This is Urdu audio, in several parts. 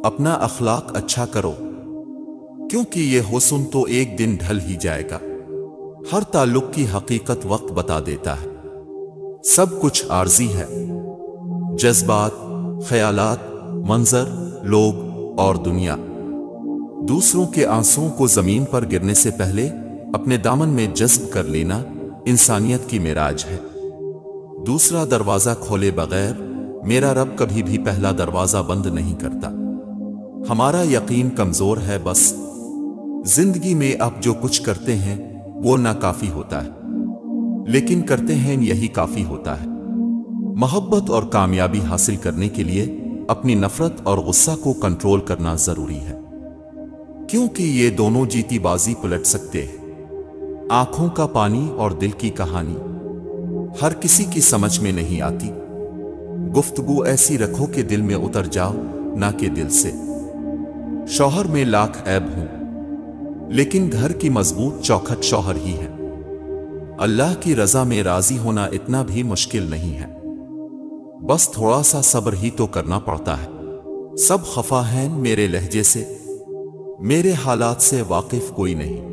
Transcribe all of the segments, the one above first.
اپنا اخلاق اچھا کرو، کیونکہ یہ حسن تو ایک دن ڈھل ہی جائے گا۔ ہر تعلق کی حقیقت وقت بتا دیتا ہے۔ سب کچھ عارضی ہے، جذبات، خیالات، منظر، لوگ اور دنیا۔ دوسروں کے آنسوؤں کو زمین پر گرنے سے پہلے اپنے دامن میں جذب کر لینا انسانیت کی معراج ہے۔ دوسرا دروازہ کھولے بغیر میرا رب کبھی بھی پہلا دروازہ بند نہیں کرتا۔ ہمارا یقین کمزور ہے، بس زندگی میں اب جو کچھ کرتے ہیں وہ ناکافی ہوتا ہے، لیکن کرتے ہیں یہی کافی ہوتا ہے۔ محبت اور کامیابی حاصل کرنے کے لیے اپنی نفرت اور غصہ کو کنٹرول کرنا ضروری ہے، کیونکہ یہ دونوں جیتی بازی پلٹ سکتے ہیں۔ آنکھوں کا پانی اور دل کی کہانی ہر کسی کی سمجھ میں نہیں آتی۔ گفتگو ایسی رکھو کہ دل میں اتر جاؤ، نہ کہ دل سے۔ شوہر میں لاکھ عیب ہوں، لیکن گھر کی مضبوط چوکھٹ شوہر ہی ہے۔ اللہ کی رضا میں راضی ہونا اتنا بھی مشکل نہیں ہے، بس تھوڑا سا صبر ہی تو کرنا پڑتا ہے۔ سب خفا ہیں میرے لہجے سے، میرے حالات سے واقف کوئی نہیں۔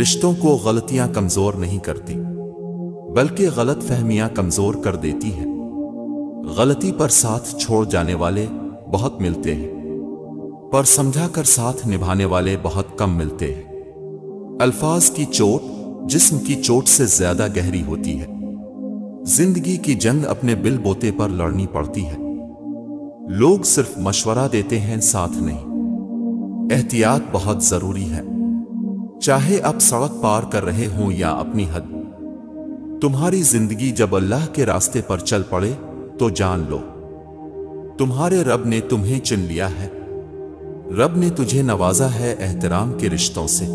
رشتوں کو غلطیاں کمزور نہیں کرتی، بلکہ غلط فہمیاں کمزور کر دیتی ہیں۔ غلطی پر ساتھ چھوڑ جانے والے بہت ملتے ہیں، پر سمجھا کر ساتھ نبھانے والے بہت کم ملتے ہیں۔ الفاظ کی چوٹ جسم کی چوٹ سے زیادہ گہری ہوتی ہے۔ زندگی کی جنگ اپنے بل بوتے پر لڑنی پڑتی ہے۔ لوگ صرف مشورہ دیتے ہیں، ساتھ نہیں۔ احتیاط بہت ضروری ہے، چاہے اب سڑک پار کر رہے ہوں یا اپنی حد۔ تمہاری زندگی جب اللہ کے راستے پر چل پڑے تو جان لو تمہارے رب نے تمہیں چن لیا ہے۔ رب نے تجھے نوازا ہے احترام کے رشتوں سے،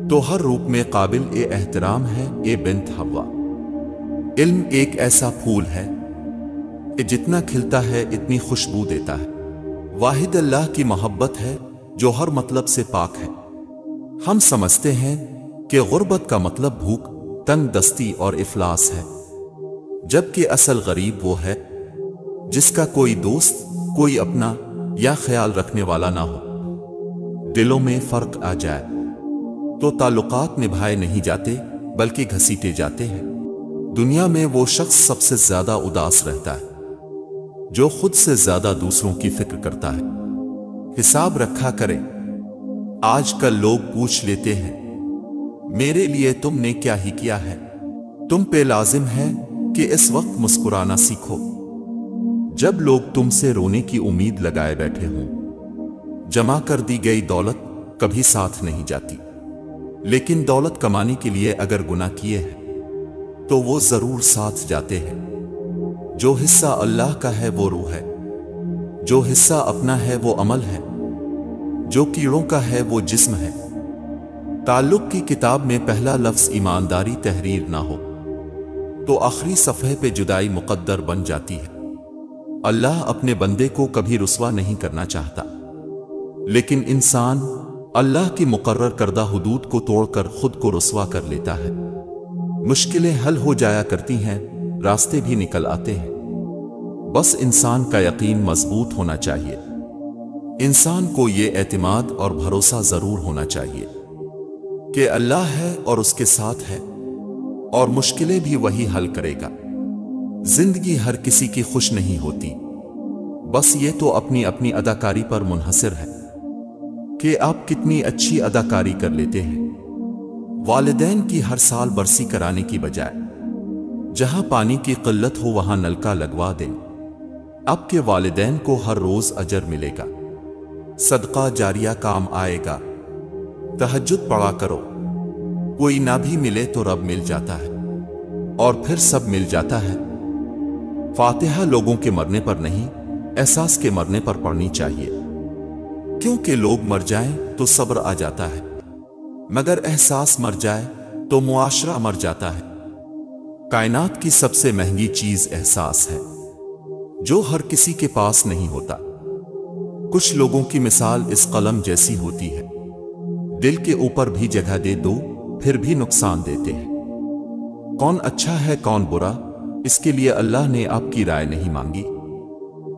تو ہر روپ میں قابل احترام ہے اے بنت حوا۔ علم ایک ایسا پھول ہے کہ جتنا کھلتا ہے اتنی خوشبو دیتا ہے۔ واحد اللہ کی محبت ہے جو ہر مطلب سے پاک ہے۔ ہم سمجھتے ہیں کہ غربت کا مطلب بھوک، تنگ دستی اور افلاس ہے، جبکہ اصل غریب وہ ہے جس کا کوئی دوست، کوئی اپنا یا خیال رکھنے والا نہ ہو۔ دلوں میں فرق آ جائے تو تعلقات نبھائے نہیں جاتے بلکہ گھسیٹے جاتے ہیں۔ دنیا میں وہ شخص سب سے زیادہ اداس رہتا ہے جو خود سے زیادہ دوسروں کی فکر کرتا ہے۔ حساب رکھا کریں۔ آج کل لوگ پوچھ لیتے ہیں میرے لیے تم نے کیا ہی کیا ہے؟ تم پہ لازم ہے کہ اس وقت مسکرانا سیکھو۔ جب لوگ تم سے رونے کی امید لگائے بیٹھے ہوں۔ جمع کر دی گئی دولت کبھی ساتھ نہیں جاتی، لیکن دولت کمانے کے لیے اگر گناہ کیے ہیں تو وہ ضرور ساتھ جاتے ہیں۔ جو حصہ اللہ کا ہے وہ روح ہے، جو حصہ اپنا ہے وہ عمل ہے، جو کیڑوں کا ہے وہ جسم ہے۔ تعلق کی کتاب میں پہلا لفظ ایمانداری تحریر نہ ہو تو آخری صفحے پہ جدائی مقدر بن جاتی ہے۔ اللہ اپنے بندے کو کبھی رسوا نہیں کرنا چاہتا، لیکن انسان اللہ کی مقرر کردہ حدود کو توڑ کر خود کو رسوا کر لیتا ہے۔ مشکلیں حل ہو جایا کرتی ہیں، راستے بھی نکل آتے ہیں، بس انسان کا یقین مضبوط ہونا چاہیے۔ انسان کو یہ اعتماد اور بھروسہ ضرور ہونا چاہیے کہ اللہ ہے اور اس کے ساتھ ہے، اور مشکلیں بھی وہی حل کرے گا۔ زندگی ہر کسی کی خوش نہیں ہوتی، بس یہ تو اپنی اپنی اداکاری پر منحصر ہے کہ آپ کتنی اچھی اداکاری کر لیتے ہیں۔ والدین کی ہر سال برسی کرانے کی بجائے جہاں پانی کی قلت ہو وہاں نلکا لگوا دیں۔ آپ کے والدین کو ہر روز اجر ملے گا، صدقہ جاریہ کام آئے گا۔ تہجد پڑھا کرو، کوئی نہ بھی ملے تو رب مل جاتا ہے، اور پھر سب مل جاتا ہے۔ فاتحہ لوگوں کے مرنے پر نہیں، احساس کے مرنے پر پڑھنی چاہیے، کیونکہ لوگ مر جائیں تو صبر آ جاتا ہے، مگر احساس مر جائے تو معاشرہ مر جاتا ہے۔ کائنات کی سب سے مہنگی چیز احساس ہے، جو ہر کسی کے پاس نہیں ہوتا۔ کچھ لوگوں کی مثال اس قلم جیسی ہوتی ہے، دل کے اوپر بھی جگہ دے دو پھر بھی نقصان دیتے ہیں۔ کون اچھا ہے کون برا، اس کے لیے اللہ نے آپ کی رائے نہیں مانگی۔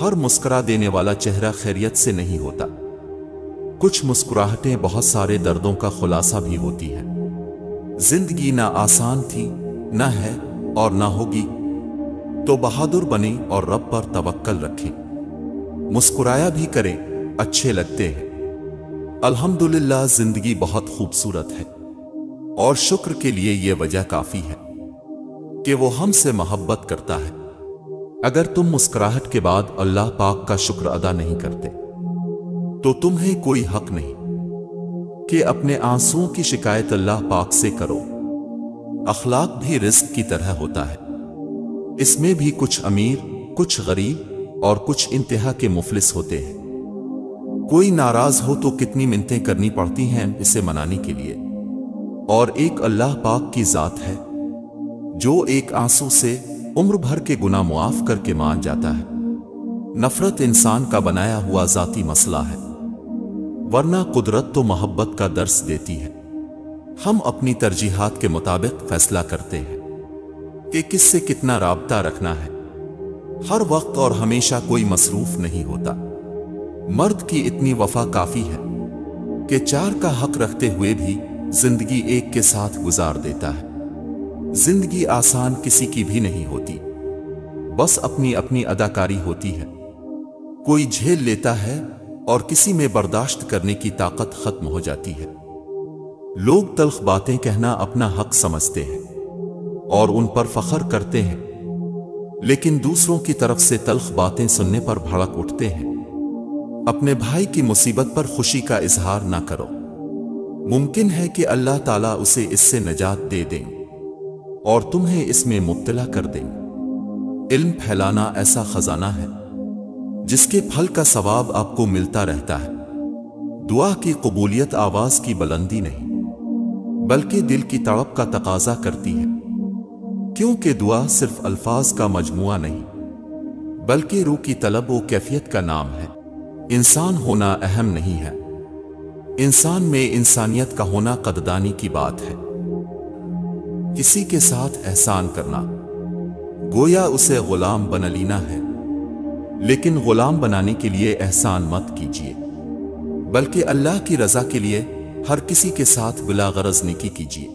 ہر مسکرا دینے والا چہرہ خیریت سے نہیں ہوتا۔ کچھ مسکراہٹیں بہت سارے دردوں کا خلاصہ بھی ہوتی ہیں۔ زندگی نہ آسان تھی، نہ ہے اور نہ ہوگی، تو بہادر بنیں اور رب پر توکل رکھیں۔ مسکرایا بھی کریں، اچھے لگتے ہیں۔ الحمدللہ زندگی بہت خوبصورت ہے، اور شکر کے لیے یہ وجہ کافی ہے کہ وہ ہم سے محبت کرتا ہے۔ اگر تم مسکراہٹ کے بعد اللہ پاک کا شکر ادا نہیں کرتے تو تمہیں کوئی حق نہیں کہ اپنے آنسوؤں کی شکایت اللہ پاک سے کرو۔ اخلاق بھی رزق کی طرح ہوتا ہے، اس میں بھی کچھ امیر، کچھ غریب اور کچھ انتہا کے مفلس ہوتے ہیں۔ کوئی ناراض ہو تو کتنی منتیں کرنی پڑتی ہیں اسے منانے کے لیے، اور ایک اللہ پاک کی ذات ہے جو ایک آنسو سے عمر بھر کے گناہ معاف کر کے مان جاتا ہے۔ نفرت انسان کا بنایا ہوا ذاتی مسئلہ ہے، ورنہ قدرت تو محبت کا درس دیتی ہے۔ ہم اپنی ترجیحات کے مطابق فیصلہ کرتے ہیں کہ کس سے کتنا رابطہ رکھنا ہے۔ ہر وقت اور ہمیشہ کوئی مصروف نہیں ہوتا۔ مرد کی اتنی وفا کافی ہے کہ چار کا حق رکھتے ہوئے بھی زندگی ایک کے ساتھ گزار دیتا ہے۔ زندگی آسان کسی کی بھی نہیں ہوتی، بس اپنی اپنی اداکاری ہوتی ہے۔ کوئی جھیل لیتا ہے اور کسی میں برداشت کرنے کی طاقت ختم ہو جاتی ہے۔ لوگ تلخ باتیں کہنا اپنا حق سمجھتے ہیں اور ان پر فخر کرتے ہیں، لیکن دوسروں کی طرف سے تلخ باتیں سننے پر بھڑک اٹھتے ہیں۔ اپنے بھائی کی مصیبت پر خوشی کا اظہار نہ کرو، ممکن ہے کہ اللہ تعالیٰ اسے اس سے نجات دے دیں اور تمہیں اس میں مبتلا کر دیں۔ علم پھیلانا ایسا خزانہ ہے جس کے پھل کا ثواب آپ کو ملتا رہتا ہے۔ دعا کی قبولیت آواز کی بلندی نہیں، بلکہ دل کی تڑپ کا تقاضا کرتی ہے، کیونکہ دعا صرف الفاظ کا مجموعہ نہیں بلکہ روح کی طلب و کیفیت کا نام ہے۔ انسان ہونا اہم نہیں ہے، انسان میں انسانیت کا ہونا قدردانی کی بات ہے۔ کسی کے ساتھ احسان کرنا گویا اسے غلام بنا لینا ہے، لیکن غلام بنانے کے لیے احسان مت کیجیے، بلکہ اللہ کی رضا کے لیے ہر کسی کے ساتھ بلا غرض نیکی کیجیے۔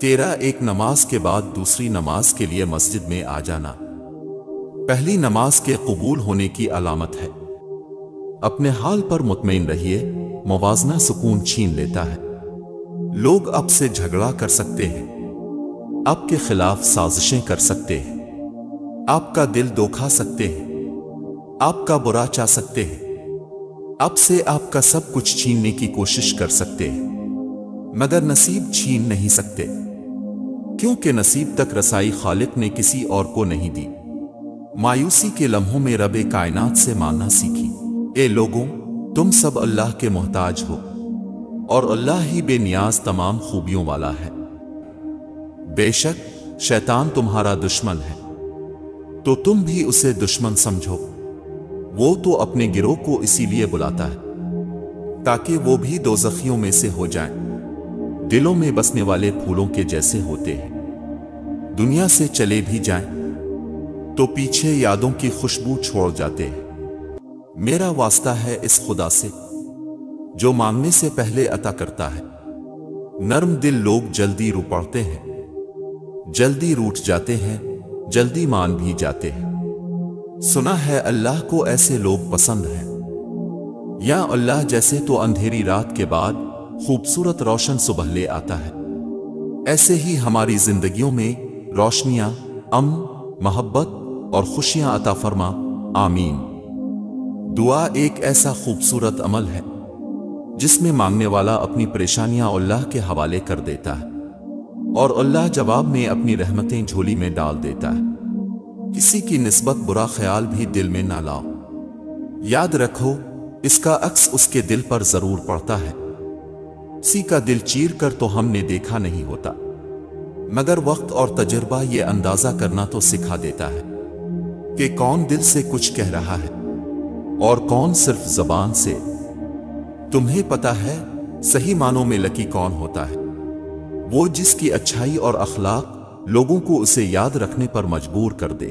تیرا ایک نماز کے بعد دوسری نماز کے لیے مسجد میں آ جانا پہلی نماز کے قبول ہونے کی علامت ہے۔ اپنے حال پر مطمئن رہیے، موازنہ سکون چھین لیتا ہے۔ لوگ آپ سے جھگڑا کر سکتے ہیں، آپ کے خلاف سازشیں کر سکتے ہیں، آپ کا دل دکھا سکتے ہیں، آپ کا برا چاہ سکتے ہیں، آپ سے آپ کا سب کچھ چھیننے کی کوشش کر سکتے ہیں، مگر نصیب چھین نہیں سکتے، کیونکہ نصیب تک رسائی خالق نے کسی اور کو نہیں دی۔ مایوسی کے لمحوں میں رب کائنات سے ماننا سیکھی۔ اے لوگوں، تم سب اللہ کے محتاج ہو، اور اللہ ہی بے نیاز تمام خوبیوں والا ہے۔ بے شک شیطان تمہارا دشمن ہے، تو تم بھی اسے دشمن سمجھو۔ وہ تو اپنے گروہ کو اسی لیے بلاتا ہے تاکہ وہ بھی دوزخیوں میں سے ہو جائیں۔ دلوں میں بسنے والے پھولوں کے جیسے ہوتے ہیں، دنیا سے چلے بھی جائیں تو پیچھے یادوں کی خوشبو چھوڑ جاتے ہیں۔ میرا واسطہ ہے اس خدا سے جو مانگنے سے پہلے عطا کرتا ہے۔ نرم دل لوگ جلدی رو پڑتے ہیں، جلدی روٹھ جاتے ہیں، جلدی مان بھی جاتے ہیں۔ سنا ہے اللہ کو ایسے لوگ پسند ہیں۔ یا اللہ جیسے تو اندھیری رات کے بعد خوبصورت روشن صبح لے آتا ہے، ایسے ہی ہماری زندگیوں میں روشنیاں، امن، محبت اور خوشیاں عطا فرما، آمین۔ دعا ایک ایسا خوبصورت عمل ہے جس میں مانگنے والا اپنی پریشانیاں اللہ کے حوالے کر دیتا ہے، اور اللہ جواب میں اپنی رحمتیں جھولی میں ڈال دیتا ہے۔ کسی کی نسبت برا خیال بھی دل میں نہ لاؤ، یاد رکھو اس کا عکس اس کے دل پر ضرور پڑتا ہے۔ کسی کا دل چیر کر تو ہم نے دیکھا نہیں ہوتا، مگر وقت اور تجربہ یہ اندازہ کرنا تو سکھا دیتا ہے کہ کون دل سے کچھ کہہ رہا ہے اور کون صرف زبان سے۔ تمہیں پتا ہے صحیح معنوں میں لکی کون ہوتا ہے؟ وہ جس کی اچھائی اور اخلاق لوگوں کو اسے یاد رکھنے پر مجبور کر دے۔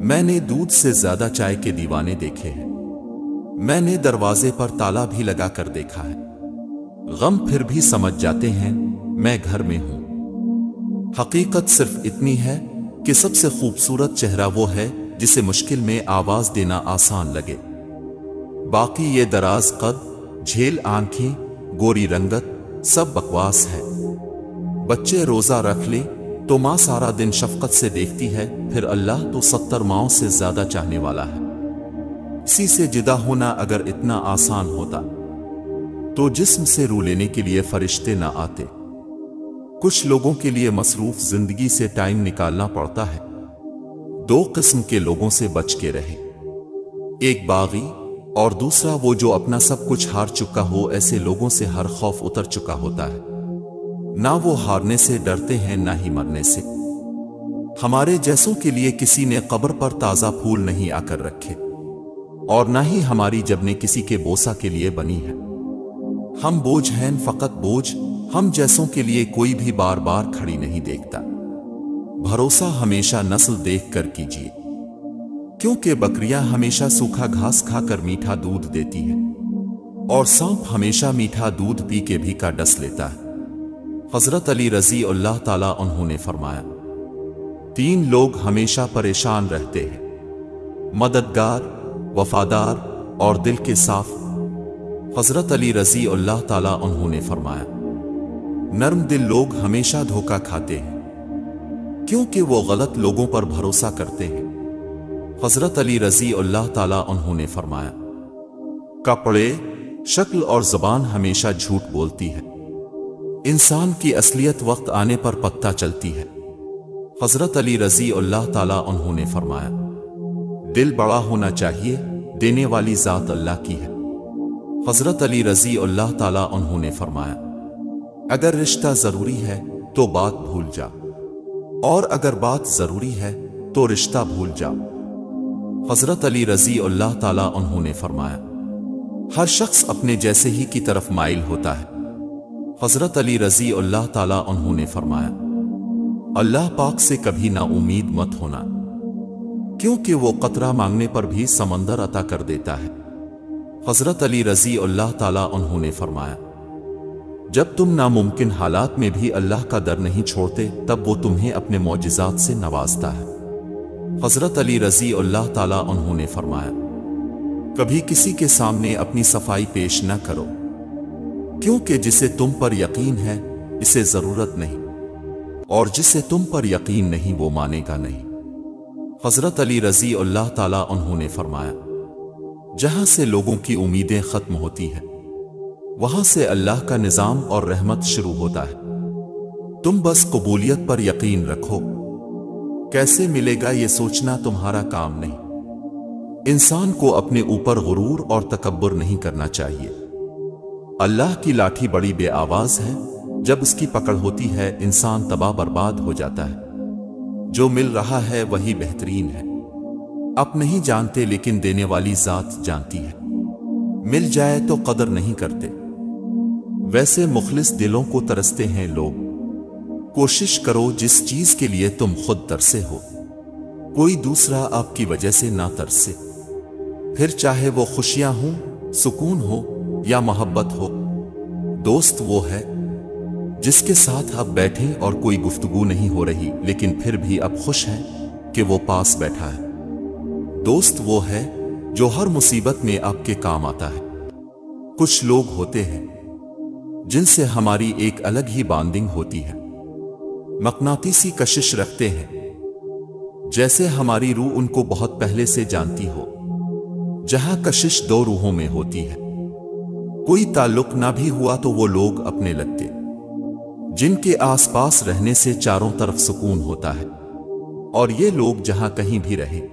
میں نے دودھ سے زیادہ چائے کے دیوانے دیکھے ہیں۔ میں نے دروازے پر تالا بھی لگا کر دیکھا ہے۔ غم پھر بھی سمجھ جاتے ہیں میں گھر میں ہوں۔ حقیقت صرف اتنی ہے کہ سب سے خوبصورت چہرہ وہ ہے جسے مشکل میں آواز دینا آسان لگے۔ باقی یہ دراز قد، جھیل آنکھیں، گوری رنگت سب بکواس ہے۔ بچے روزہ رکھ لیں تو ماں سارا دن شفقت سے دیکھتی ہے، پھر اللہ تو 70 ماؤں سے زیادہ چاہنے والا ہے۔ کسی سے جدا ہونا اگر اتنا آسان ہوتا تو جسم سے روح لینے کے لیے فرشتے نہ آتے۔ کچھ لوگوں کے لیے مصروف زندگی سے ٹائم نکالنا پڑتا ہے۔ 2 قسم کے لوگوں سے بچ کے رہے، ایک باغی اور دوسرا وہ جو اپنا سب کچھ ہار چکا ہو۔ ایسے لوگوں سے ہر خوف اتر چکا ہوتا ہے، نہ وہ ہارنے سے ڈرتے ہیں نہ ہی مرنے سے۔ ہمارے جیسوں کے لیے کسی نے قبر پر تازہ پھول نہیں آ کر رکھے، اور نہ ہی ہماری جبنے کسی کے بوسہ کے لیے بنی ہے۔ ہم بوجھ ہیں، فقط بوجھ، ہم جیسوں کے لیے کوئی بھی بار بار کھڑی نہیں دیکھتا۔ بھروسہ ہمیشہ نسل دیکھ کر کیجیے، کیونکہ بکریاں ہمیشہ سوکھا گھاس کھا کر میٹھا دودھ دیتی ہے، اور سانپ ہمیشہ میٹھا دودھ پی کے بھی کا ڈس لیتا ہے۔ حضرت علی رضی اللہ تعالیٰ عنہ نے فرمایا، 3 لوگ ہمیشہ پریشان رہتے ہیں: مددگار، وفادار اور دل کے صاف۔ حضرت علی رضی اللہ تعالیٰ عنہ نے فرمایا، نرم دل لوگ ہمیشہ دھوکہ کھاتے ہیں، کیونکہ وہ غلط لوگوں پر بھروسہ کرتے ہیں۔ حضرت علی رضی اللہ تعالیٰ عنہ نے فرمایا، کپڑے، شکل اور زبان ہمیشہ جھوٹ بولتی ہے، انسان کی اصلیت وقت آنے پر پتہ چلتی ہے۔ حضرت علی رضی اللہ تعالیٰ عنہ نے فرمایا، دل بڑا ہونا چاہیے، دینے والی ذات اللہ کی ہے۔ حضرت علی رضی اللہ تعالیٰ عنہ نے فرمایا، اگر رشتہ ضروری ہے تو بات بھول جا، اور اگر بات ضروری ہے تو رشتہ بھول جا۔ حضرت علی رضی اللہ تعالیٰ عنہ نے فرمایا، ہر شخص اپنے جیسے ہی کی طرف مائل ہوتا ہے۔ حضرت علی رضی اللہ تعالیٰ عنہ نے فرمایا، اللہ پاک سے کبھی نا امید مت ہونا، کیونکہ وہ قطرہ مانگنے پر بھی سمندر عطا کر دیتا ہے۔ حضرت علی رضی اللہ تعالیٰ عنہ نے فرمایا، جب تم ناممکن حالات میں بھی اللہ کا در نہیں چھوڑتے تب وہ تمہیں اپنے معجزات سے نوازتا ہے۔ حضرت علی رضی اللہ تعالیٰ عنہ نے فرمایا، کبھی کسی کے سامنے اپنی صفائی پیش نہ کرو، کیونکہ جسے تم پر یقین ہے اسے ضرورت نہیں، اور جسے تم پر یقین نہیں وہ مانے گا نہیں۔ حضرت علی رضی اللہ تعالیٰ عنہ نے فرمایا، جہاں سے لوگوں کی امیدیں ختم ہوتی ہیں وہاں سے اللہ کا نظام اور رحمت شروع ہوتا ہے۔ تم بس قبولیت پر یقین رکھو، کیسے ملے گا یہ سوچنا تمہارا کام نہیں۔ انسان کو اپنے اوپر غرور اور تکبر نہیں کرنا چاہیے۔ اللہ کی لاٹھی بڑی بے آواز ہے، جب اس کی پکڑ ہوتی ہے انسان تباہ برباد ہو جاتا ہے۔ جو مل رہا ہے وہی بہترین ہے۔ آپ نہیں جانتے لیکن دینے والی ذات جانتی ہے۔ مل جائے تو قدر نہیں کرتے، ویسے مخلص دلوں کو ترستے ہیں لوگ۔ کوشش کرو جس چیز کے لیے تم خود ترسے ہو کوئی دوسرا آپ کی وجہ سے نہ ترسے، پھر چاہے وہ خوشیاں ہوں، سکون ہو یا محبت ہو۔ دوست وہ ہے جس کے ساتھ آپ بیٹھیں اور کوئی گفتگو نہیں ہو رہی لیکن پھر بھی آپ خوش ہیں کہ وہ پاس بیٹھا ہے۔ دوست وہ ہے جو ہر مصیبت میں آپ کے کام آتا ہے۔ کچھ لوگ ہوتے ہیں جن سے ہماری ایک الگ ہی بانڈنگ ہوتی ہے، مقناطیسی کشش رکھتے ہیں، جیسے ہماری روح ان کو بہت پہلے سے جانتی ہو۔ جہاں کشش 2 روحوں میں ہوتی ہے، کوئی تعلق نہ بھی ہوا تو وہ لوگ اپنے لگتے، جن کے آس پاس رہنے سے چاروں طرف سکون ہوتا ہے، اور یہ لوگ جہاں کہیں بھی رہے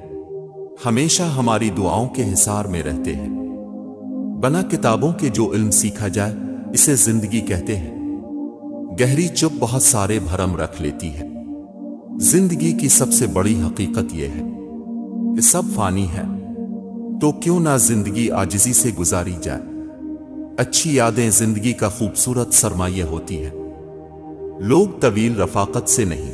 ہمیشہ ہماری دعاؤں کے حصار میں رہتے ہیں۔ بنا کتابوں کے جو علم سیکھا جائے اسے زندگی کہتے ہیں۔ گہری چپ بہت سارے بھرم رکھ لیتی ہے۔ زندگی کی سب سے بڑی حقیقت یہ ہے کہ سب فانی ہے، تو کیوں نہ زندگی عاجزی سے گزاری جائے۔ اچھی یادیں زندگی کا خوبصورت سرمایہ ہوتی ہے۔ لوگ طویل رفاقت سے نہیں،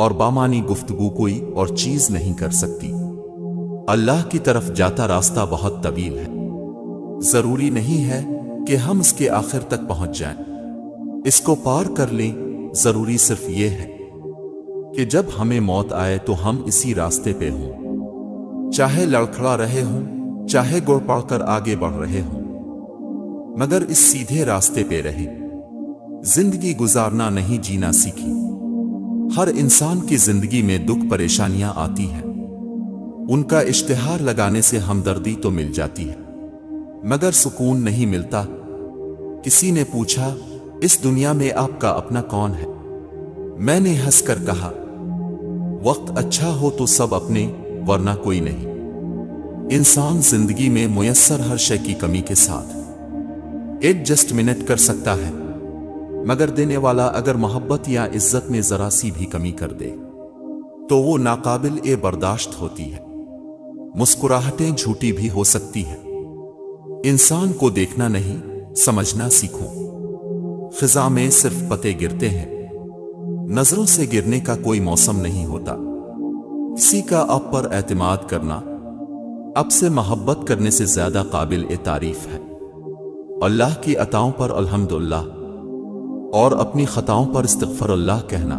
اور بامانی گفتگو کوئی اور چیز نہیں کر سکتی۔ اللہ کی طرف جاتا راستہ بہت طویل ہے، ضروری نہیں ہے کہ ہم اس کے آخر تک پہنچ جائیں، اس کو پار کر لیں۔ ضروری صرف یہ ہے کہ جب ہمیں موت آئے تو ہم اسی راستے پہ ہوں، چاہے لڑکھڑا رہے ہوں، چاہے گڑ پڑ کر آگے بڑھ رہے ہوں، مگر اس سیدھے راستے پہ رہیں۔ زندگی گزارنا نہیں جینا سیکھی۔ ہر انسان کی زندگی میں دکھ پریشانیاں آتی ہیں، ان کا اشتہار لگانے سے ہمدردی تو مل جاتی ہے مگر سکون نہیں ملتا۔ کسی نے پوچھا، اس دنیا میں آپ کا اپنا کون ہے؟ میں نے ہنس کر کہا، وقت اچھا ہو تو سب اپنے، ورنہ کوئی نہیں۔ انسان زندگی میں میسر ہر شے کی کمی کے ساتھ ایڈجسٹمنٹ کر سکتا ہے، مگر دینے والا اگر محبت یا عزت میں ذرا سی بھی کمی کر دے تو وہ ناقابل برداشت ہوتی ہے۔ مسکراہٹیں جھوٹی بھی ہو سکتی ہیں۔ انسان کو دیکھنا نہیں، سمجھنا سیکھو۔ خزاں میں صرف پتے گرتے ہیں، نظروں سے گرنے کا کوئی موسم نہیں ہوتا۔ کسی کا اب پر اعتماد کرنا اب سے محبت کرنے سے زیادہ قابل تعریف ہے۔ اللہ کی عطاؤں پر الحمدللہ اور اپنی خطاؤں پر استغفر اللہ کہنا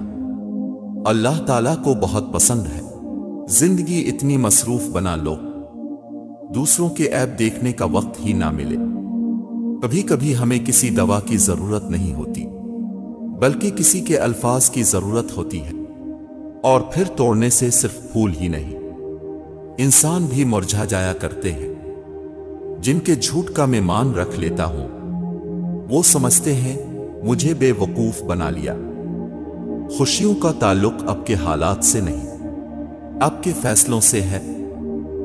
اللہ تعالیٰ کو بہت پسند ہے۔ زندگی اتنی مصروف بنا لو دوسروں کے عیب دیکھنے کا وقت ہی نہ ملے۔ کبھی کبھی ہمیں کسی دوا کی ضرورت نہیں ہوتی بلکہ کسی کے الفاظ کی ضرورت ہوتی ہے، اور پھر توڑنے سے صرف پھول ہی نہیں، انسان بھی مرجھا جایا کرتے ہیں۔ جن کے جھوٹ کا میں مان رکھ لیتا ہوں وہ سمجھتے ہیں مجھے بے وقوف بنا لیا۔ خوشیوں کا تعلق اب کے حالات سے نہیں، اب کے فیصلوں سے ہے۔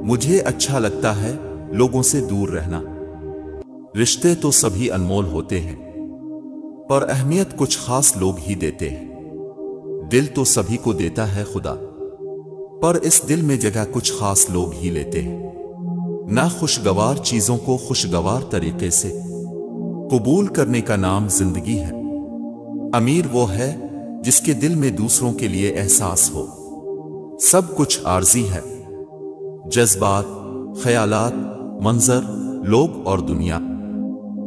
مجھے اچھا لگتا ہے لوگوں سے دور رہنا۔ رشتے تو سبھی انمول ہوتے ہیں پر اہمیت کچھ خاص لوگ ہی دیتے ہیں۔ دل تو سبھی کو دیتا ہے خدا، پر اس دل میں جگہ کچھ خاص لوگ ہی لیتے ہیں۔ ناخوشگوار چیزوں کو خوشگوار طریقے سے قبول کرنے کا نام زندگی ہے۔ امیر وہ ہے جس کے دل میں دوسروں کے لیے احساس ہو۔ سب کچھ عارضی ہے، جذبات، خیالات، منظر، لوگ اور دنیا۔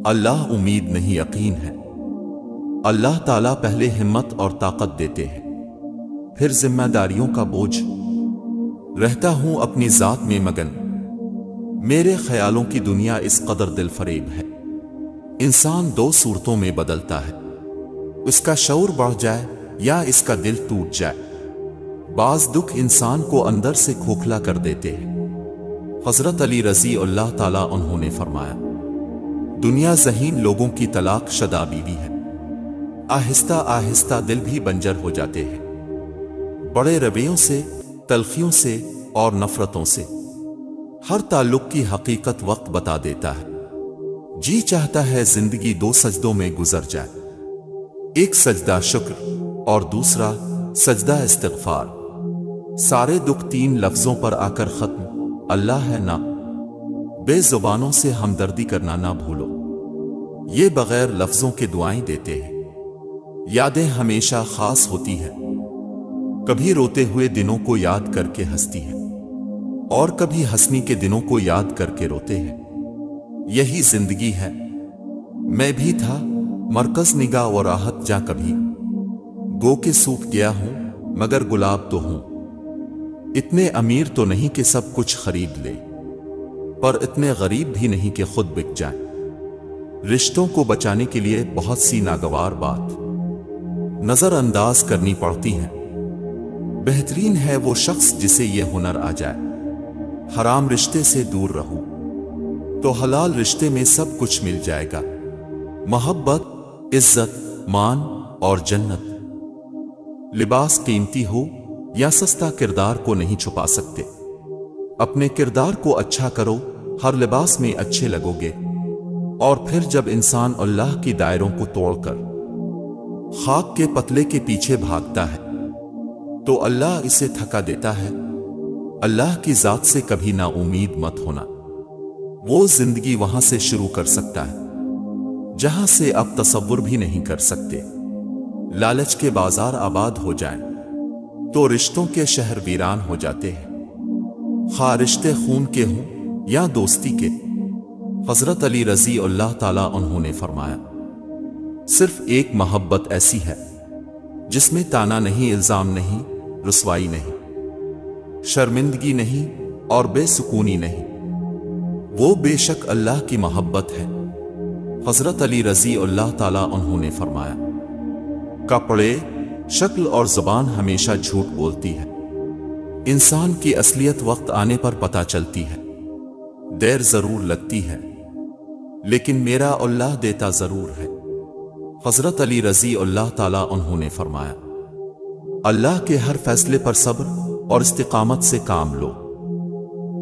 اللہ امید نہیں یقین ہے۔ اللہ تعالیٰ پہلے ہمت اور طاقت دیتے ہیں، پھر ذمہ داریوں کا بوجھ۔ رہتا ہوں اپنی ذات میں مگن، میرے خیالوں کی دنیا اس قدر دل فریب ہے۔ انسان دو صورتوں میں بدلتا ہے، اس کا شعور بڑھ جائے یا اس کا دل ٹوٹ جائے۔ بعض دکھ انسان کو اندر سے کھوکھلا کر دیتے ہیں۔ حضرت علی رضی اللہ تعالیٰ عنہ نے فرمایا، دنیا ذہین لوگوں کی طلاق شدہ بیوی ہے، آہستہ آہستہ دل بھی بنجر ہو جاتے ہیں، بڑے رویوں سے، تلخیوں سے اور نفرتوں سے۔ ہر تعلق کی حقیقت وقت بتا دیتا ہے۔ جی چاہتا ہے زندگی دو سجدوں میں گزر جائے، ایک سجدہ شکر اور دوسرا سجدہ استغفار۔ سارے دکھ تین لفظوں پر آ کر ختم، اللہ ہے نا۔ بے زبانوں سے ہمدردی کرنا نہ بھولو، یہ بغیر لفظوں کے دعائیں دیتے ہیں۔ یادیں ہمیشہ خاص ہوتی ہیں، کبھی روتے ہوئے دنوں کو یاد کر کے ہنستی ہیں اور کبھی ہنسنے کے دنوں کو یاد کر کے روتے ہیں۔ یہی زندگی ہے۔ میں بھی تھا مرکز نگاہ و راحت جا کبھی، گو کے سوکھ گیا ہوں مگر گلاب تو ہوں۔ اتنے امیر تو نہیں کہ سب کچھ خرید لے، پر اتنے غریب بھی نہیں کہ خود بک جائیں۔ رشتوں کو بچانے کے لیے بہت سی ناگوار بات نظر انداز کرنی پڑتی ہیں۔ بہترین ہے وہ شخص جسے یہ ہنر آ جائے، حرام رشتے سے دور رہو تو حلال رشتے میں سب کچھ مل جائے گا۔ محبت، عزت، مان اور جنت۔ لباس قیمتی ہو یا سستا کردار کو نہیں چھپا سکتے۔ اپنے کردار کو اچھا کرو، ہر لباس میں اچھے لگو گے، اور پھر جب انسان اللہ کی دائروں کو توڑ کر خاک کے پتلے کے پیچھے بھاگتا ہے تو اللہ اسے تھکا دیتا ہے۔ اللہ کی ذات سے کبھی نا امید مت ہونا، وہ زندگی وہاں سے شروع کر سکتا ہے جہاں سے آپ تصور بھی نہیں کر سکتے۔ لالچ کے بازار آباد ہو جائیں، تو رشتوں کے شہر ویران ہو جاتے ہیں، خواہ رشتے خون کے ہوں یا دوستی کے۔ حضرت علی رضی اللہ تعالیٰ عنہ نے فرمایا، صرف ایک محبت ایسی ہے جس میں تانا نہیں، الزام نہیں، رسوائی نہیں، شرمندگی نہیں اور بے سکونی نہیں، وہ بے شک اللہ کی محبت ہے۔ حضرت علی رضی اللہ تعالیٰ عنہ نے فرمایا، کپڑے، شکل اور زبان ہمیشہ جھوٹ بولتی ہے، انسان کی اصلیت وقت آنے پر پتہ چلتی ہے، دیر ضرور لگتی ہے لیکن میرا اللہ دیتا ضرور ہے۔ حضرت علی رضی اللہ تعالیٰ عنہ نے فرمایا، اللہ کے ہر فیصلے پر صبر اور استقامت سے کام لو،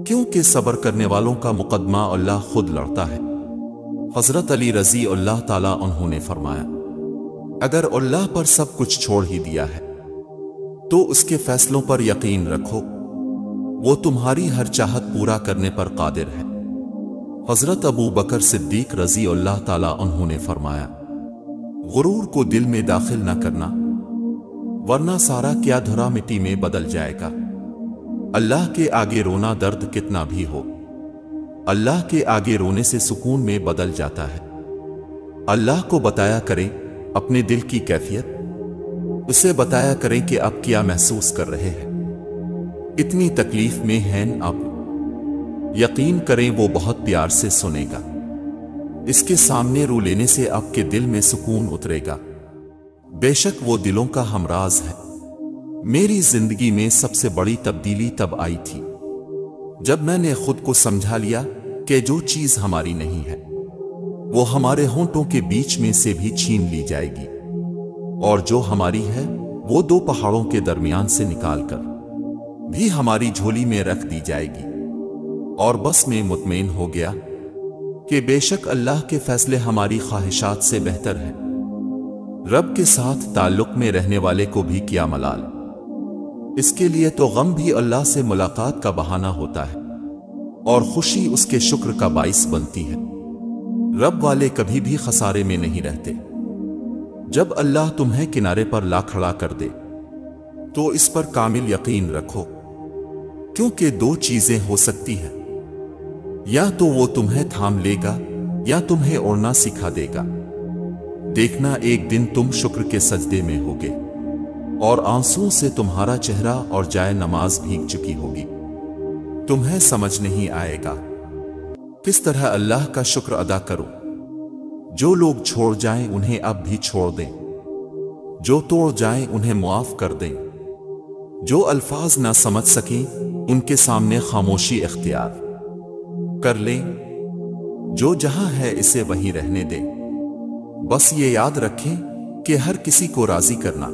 کیونکہ صبر کرنے والوں کا مقدمہ اللہ خود لڑتا ہے۔ حضرت علی رضی اللہ تعالیٰ عنہ نے فرمایا، اگر اللہ پر سب کچھ چھوڑ ہی دیا ہے تو اس کے فیصلوں پر یقین رکھو، وہ تمہاری ہر چاہت پورا کرنے پر قادر ہے۔ حضرت ابو بکر صدیق رضی اللہ تعالیٰ عنہ نے فرمایا، غرور کو دل میں داخل نہ کرنا، ورنہ سارا کیا دھرا مٹی میں بدل جائے گا۔ اللہ کے آگے رونا درد کتنا بھی ہو، اللہ کے آگے رونے سے سکون میں بدل جاتا ہے۔ اللہ کو بتایا کریں اپنے دل کی کیفیت، اسے بتایا کریں کہ آپ کیا محسوس کر رہے ہیں، اتنی تکلیف میں ہیں آپ، یقین کریں وہ بہت پیار سے سنے گا، اس کے سامنے رو لینے سے آپ کے دل میں سکون اترے گا، بے شک وہ دلوں کا ہمراز ہے۔ میری زندگی میں سب سے بڑی تبدیلی تب آئی تھی جب میں نے خود کو سمجھا لیا کہ جو چیز ہماری نہیں ہے وہ ہمارے ہونٹوں کے بیچ میں سے بھی چھین لی جائے گی، اور جو ہماری ہے وہ دو پہاڑوں کے درمیان سے نکال کر بھی ہماری جھولی میں رکھ دی جائے گی، اور بس میں مطمئن ہو گیا کہ بے شک اللہ کے فیصلے ہماری خواہشات سے بہتر ہیں۔ رب کے ساتھ تعلق میں رہنے والے کو بھی کیا ملال، اس کے لیے تو غم بھی اللہ سے ملاقات کا بہانہ ہوتا ہے، اور خوشی اس کے شکر کا باعث بنتی ہے۔ رب والے کبھی بھی خسارے میں نہیں رہتے۔ جب اللہ تمہیں کنارے پر لا کھڑا کر دے تو اس پر کامل یقین رکھو، کیونکہ دو چیزیں ہو سکتی ہیں، یا تو وہ تمہیں تھام لے گا یا تمہیں اڑنا سکھا دے گا۔ دیکھنا ایک دن تم شکر کے سجدے میں ہوگے اور آنسوں سے تمہارا چہرہ اور جائے نماز بھیگ چکی ہوگی، تمہیں سمجھ نہیں آئے گا کس طرح اللہ کا شکر ادا کرو۔ جو لوگ چھوڑ جائیں انہیں اب بھی چھوڑ دیں، جو توڑ جائیں انہیں معاف کر دیں، جو الفاظ نہ سمجھ سکیں ان کے سامنے خاموشی اختیار کر لیں، جو جہاں ہے اسے وہیں رہنے دیں۔ بس یہ یاد رکھیں کہ ہر کسی کو راضی کرنا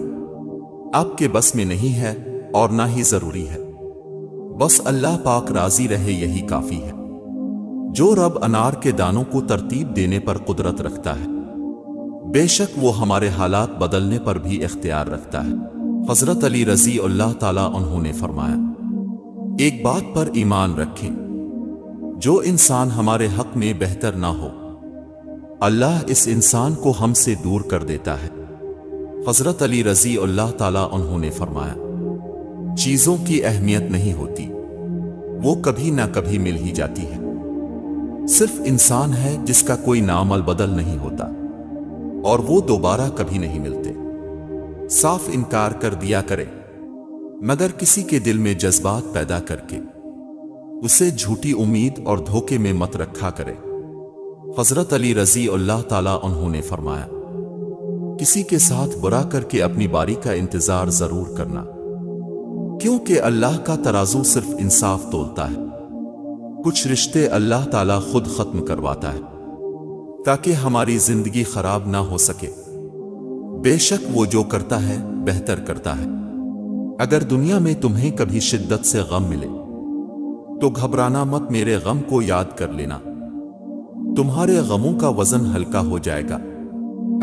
آپ کے بس میں نہیں ہے اور نہ ہی ضروری ہے، بس اللہ پاک راضی رہے یہی کافی ہے۔ جو رب انار کے دانوں کو ترتیب دینے پر قدرت رکھتا ہے، بے شک وہ ہمارے حالات بدلنے پر بھی اختیار رکھتا ہے۔ حضرت علی رضی اللہ تعالیٰ عنہ نے فرمایا، ایک بات پر ایمان رکھیں، جو انسان ہمارے حق میں بہتر نہ ہو اللہ اس انسان کو ہم سے دور کر دیتا ہے۔ حضرت علی رضی اللہ تعالیٰ عنہ نے فرمایا، چیزوں کی اہمیت نہیں ہوتی، وہ کبھی نہ کبھی مل ہی جاتی ہے، صرف انسان ہے جس کا کوئی نام البدل نہیں ہوتا اور وہ دوبارہ کبھی نہیں ملتے۔ صاف انکار کر دیا کرے مگر کسی کے دل میں جذبات پیدا کر کے اسے جھوٹی امید اور دھوکے میں مت رکھا کرے۔ حضرت علی رضی اللہ تعالیٰ عنہ نے فرمایا، کسی کے ساتھ برا کر کے اپنی باری کا انتظار ضرور کرنا، کیونکہ اللہ کا ترازو صرف انصاف تولتا ہے۔ کچھ رشتے اللہ تعالیٰ خود ختم کرواتا ہے تاکہ ہماری زندگی خراب نہ ہو سکے۔ بے شک وہ جو کرتا ہے بہتر کرتا ہے۔ اگر دنیا میں تمہیں کبھی شدت سے غم ملے تو گھبرانا مت، میرے غم کو یاد کر لینا، تمہارے غموں کا وزن ہلکا ہو جائے گا۔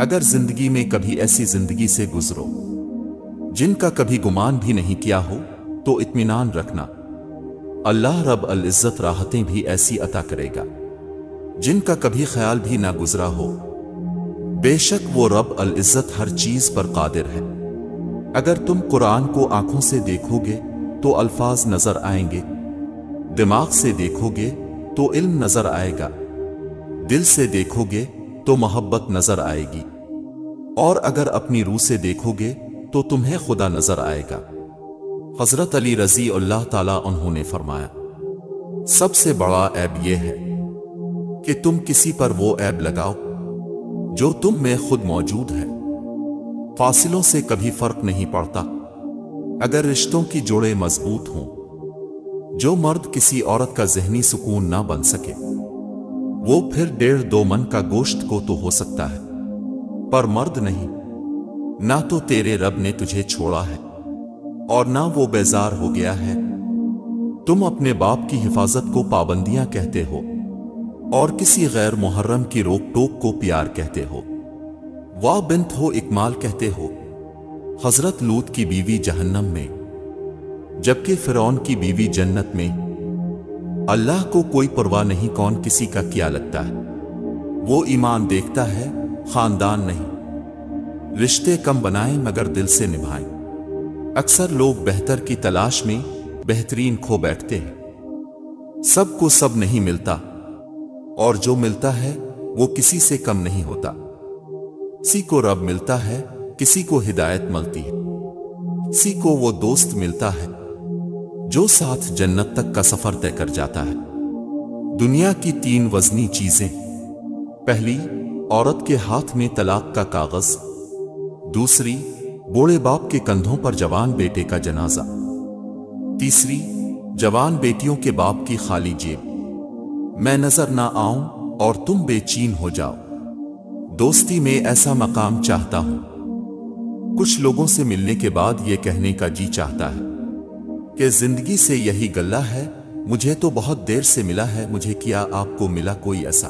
اگر زندگی میں کبھی ایسی زندگی سے گزرو جن کا کبھی گمان بھی نہیں کیا ہو تو اطمینان رکھنا، اللہ رب العزت راحتیں بھی ایسی عطا کرے گا جن کا کبھی خیال بھی نہ گزرا ہو۔ بے شک وہ رب العزت ہر چیز پر قادر ہے۔ اگر تم قرآن کو آنکھوں سے دیکھو گے تو الفاظ نظر آئیں گے، دماغ سے دیکھو گے تو علم نظر آئے گا، دل سے دیکھو گے تو محبت نظر آئے گی، اور اگر اپنی روح سے دیکھو گے تو تمہیں خدا نظر آئے گا۔ حضرت علی رضی اللہ تعالیٰ عنہ نے فرمایا، سب سے بڑا عیب یہ ہے کہ تم کسی پر وہ عیب لگاؤ جو تم میں خود موجود ہے۔ فاصلوں سے کبھی فرق نہیں پڑتا۔ اگر رشتوں کی جوڑیں مضبوط ہوں، جو مرد کسی عورت کا ذہنی سکون نہ بن سکے، وہ پھر 1.5-2 من کا گوشت کو تو ہو سکتا ہے، پر مرد نہیں۔ نہ تو تیرے رب نے تجھے چھوڑا ہے اور نہ وہ بیزار ہو گیا ہے۔ تم اپنے باپ کی حفاظت کو پابندیاں کہتے ہو اور کسی غیر محرم کی روک ٹوک کو پیار کہتے ہو۔ واہ بنت ہو اکمال کہتے ہو۔ حضرت لوط کی بیوی جہنم میں، جبکہ فرعون کی بیوی جنت میں۔ اللہ کو کوئی پرواہ نہیں کون کسی کا کیا لگتا ہے، وہ ایمان دیکھتا ہے خاندان نہیں۔ رشتے کم بنائیں مگر دل سے نبھائیں۔ اکثر لوگ بہتر کی تلاش میں بہترین کھو بیٹھتے ہیں۔ سب کو سب نہیں ملتا، اور جو ملتا ہے وہ کسی سے کم نہیں ہوتا۔ کسی کو رب ملتا ہے، کسی کو ہدایت ملتی ہے، کسی کو وہ دوست ملتا ہے جو ساتھ جنت تک کا سفر طے کر جاتا ہے۔ دنیا کی 3 وزنی چیزیں: پہلی، عورت کے ہاتھ میں طلاق کا کاغذ، دوسری، بوڑھے باپ کے کندھوں پر جوان بیٹے کا جنازہ، تیسری، جوان بیٹیوں کے باپ کی خالی جیب۔ میں نظر نہ آؤں اور تم بے چین ہو جاؤ، دوستی میں ایسا مقام چاہتا ہوں۔ کچھ لوگوں سے ملنے کے بعد یہ کہنے کا جی چاہتا ہے کہ زندگی سے یہی گلہ ہے، مجھے تو بہت دیر سے ملا ہے، مجھے کیا آپ کو ملا کوئی ایسا؟